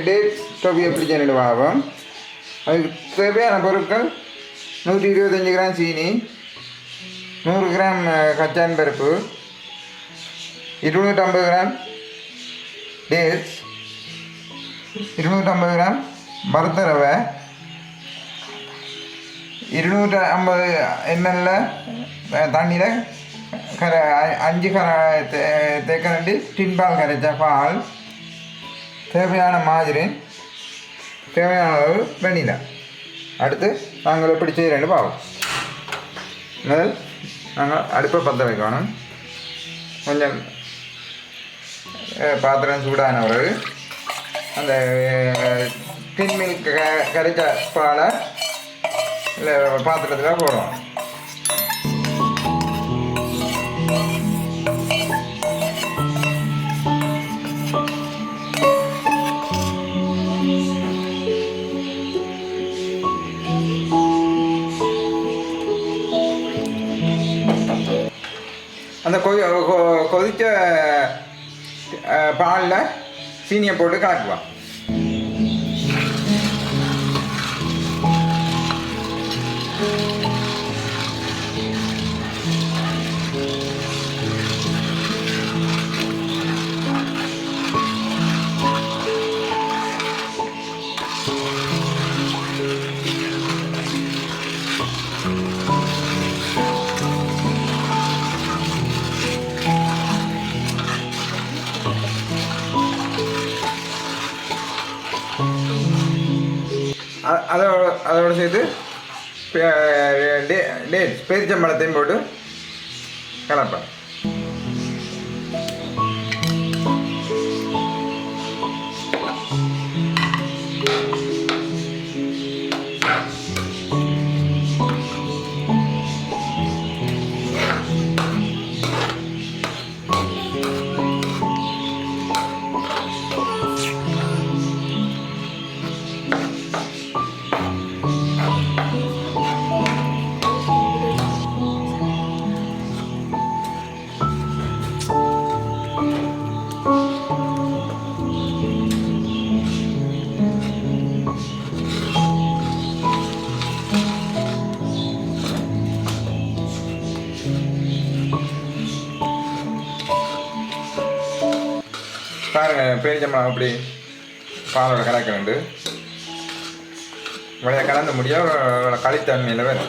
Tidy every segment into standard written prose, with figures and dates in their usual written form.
Dates toffee எப்படி செய்யணும் பாவம். அதுக்கு தேவையான பொருட்கள் 125 கிராம் சீனி, 100 கிராம் கச்சான் பருப்பு, 250 கிராம் டேட்ஸ், 250 கிராம் வறுத்த ரவை, 250 ml தண்ணியில் 5 தேக்கரண்டி டின்பால் கரைச்ச பால், தேவையான மாஜரின், தேவையான அளவு வெண்ணிலா. அடுத்து நாங்கள் எப்படி செய்கிறேன்னு பார்ப்போம். முதல் நாங்கள் அடுப்பை பற்ற வைக்கணும். கொஞ்சம் பாத்திரம் சூடான பிறகு அந்த டின் மில்க் கரைச்ச பாலை இல்லை பாத்திரத்தில் போடுவோம். அந்த கொதித்த பாலில் சீனியை போட்டு கலக்குவோம். அதோடு சேர்த்து டேட்ஸ் பேரிச்சம்பழத்தையும் போட்டு கலப்பேன். பாருங்கள், பேரிச்சம்பழம் அப்படி பாலோட கலக்கண்டு இவ்வளோ கலந்து முடியாது களித்தன்மையில் வேறு.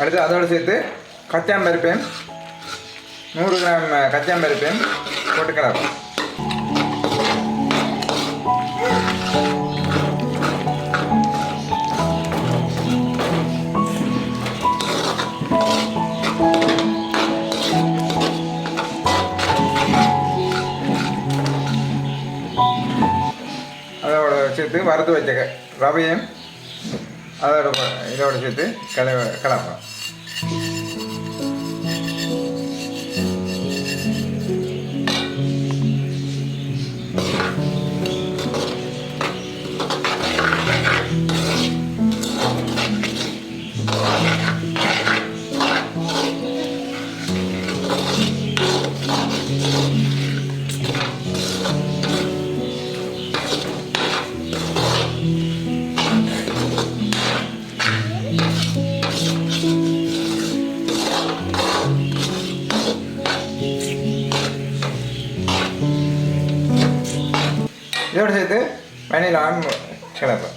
அடுத்து அதோடு சேர்த்து கச்சாம்பருப்பையும் 100 கிராம் கச்சாம்பருப்பையும் போட்டு கலப்போம். அதோட சேர்த்து வறுத்து வச்ச ரவையும் இதோட சேர்த்து கலப்போம். இதோடு சேர்த்து வெண்ணிலாவும் கலப்பேன்.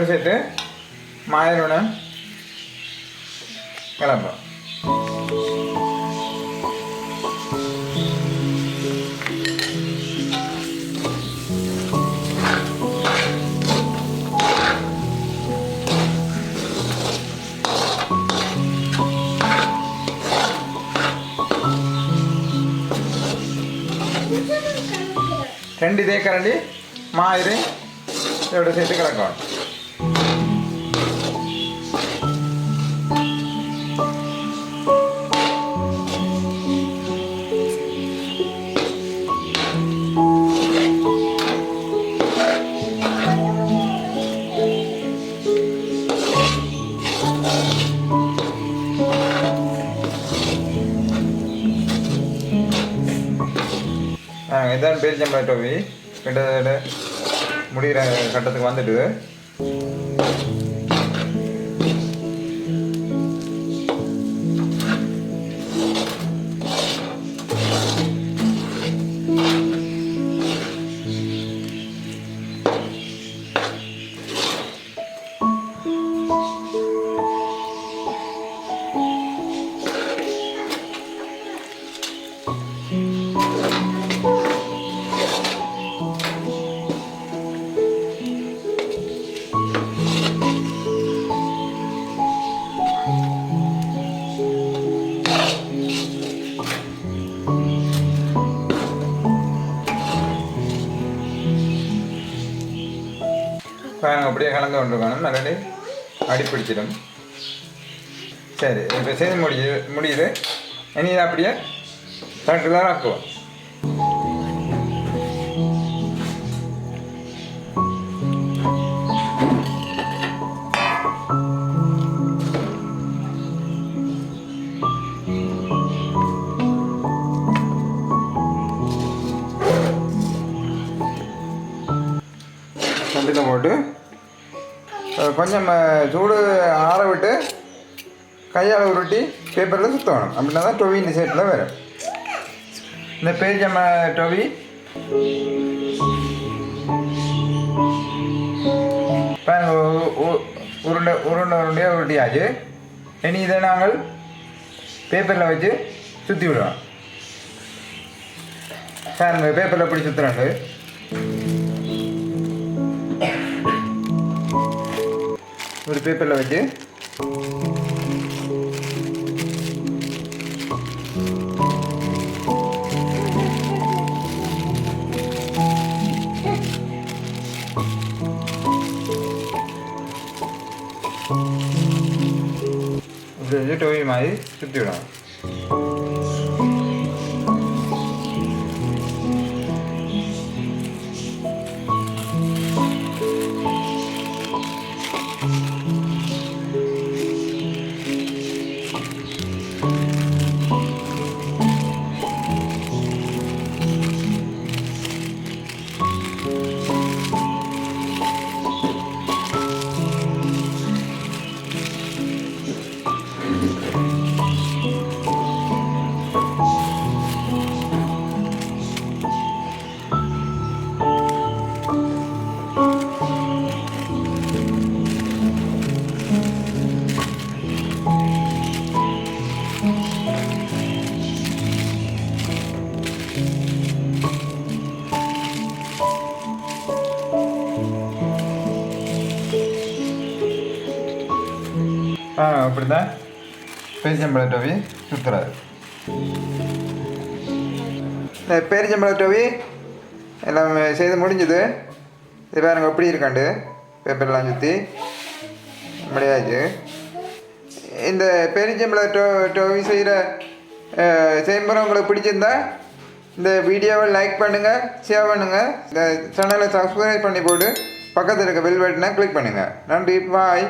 இதோடு சேர்த்து மாயலோட கிளம்பும். ரெண்டு தேக்கரண்டி மாயிரு இதோட சேர்த்து கலக்கணும். இதான் பேரிச்சம்பழம் டோவி கிட்டத்தட்ட முடிகிற கட்டத்துக்கு வந்துட்டு அப்படியே கலந்து கொண்டிருக்கணும். நல்லது அடிப்பிடிச்சிடும். சரி, இப்போ செய்து முடியுது. இனி இதை அப்படியே தட்டுதான் ஆக்குவோம். சண்டியில் போட்டு கொஞ்சம் சூடு ஆற விட்டு கையால் உருட்டி பேப்பரில் சுற்றணும். அப்படின்னா தான் டொவி இந்த சைட்டில் வரும். இந்த பேரிச்சம்ப டொவி உருண்டையாக உருட்டியாச்சு. இனி இதை நாங்கள் பேப்பரில் வச்சு சுற்றி விடுவோம். சார் பேப்பரில் எப்படி சுற்றுறாங்க ஒரு பேப்பரில் வச்சு இப்படி வச்சு டோவி மாதிரி சுற்றி விடணும். அப்படி தான் பேரிச்சம்பழ டோவி சுற்றுறாரு. இந்த பேரிச்சம்பழ டோவி எல்லாம் செய்து முடிஞ்சது. இது பாருங்க எப்படி இருக்காண்டு பேப்பர்லாம் சுற்றி முடியாச்சு. இந்த பேரிச்சம்பழ டோவி செய்முறை உங்களுக்கு பிடிச்சிருந்தா இந்த வீடியோவை லைக் பண்ணுங்கள், ஷேர் பண்ணுங்கள், இந்த சேனலை சப்ஸ்கிரைப் பண்ணி போட்டு பக்கத்தில் இருக்க பெல் பட்டனை கிளிக் பண்ணுங்கள். நன்றி, பாய்.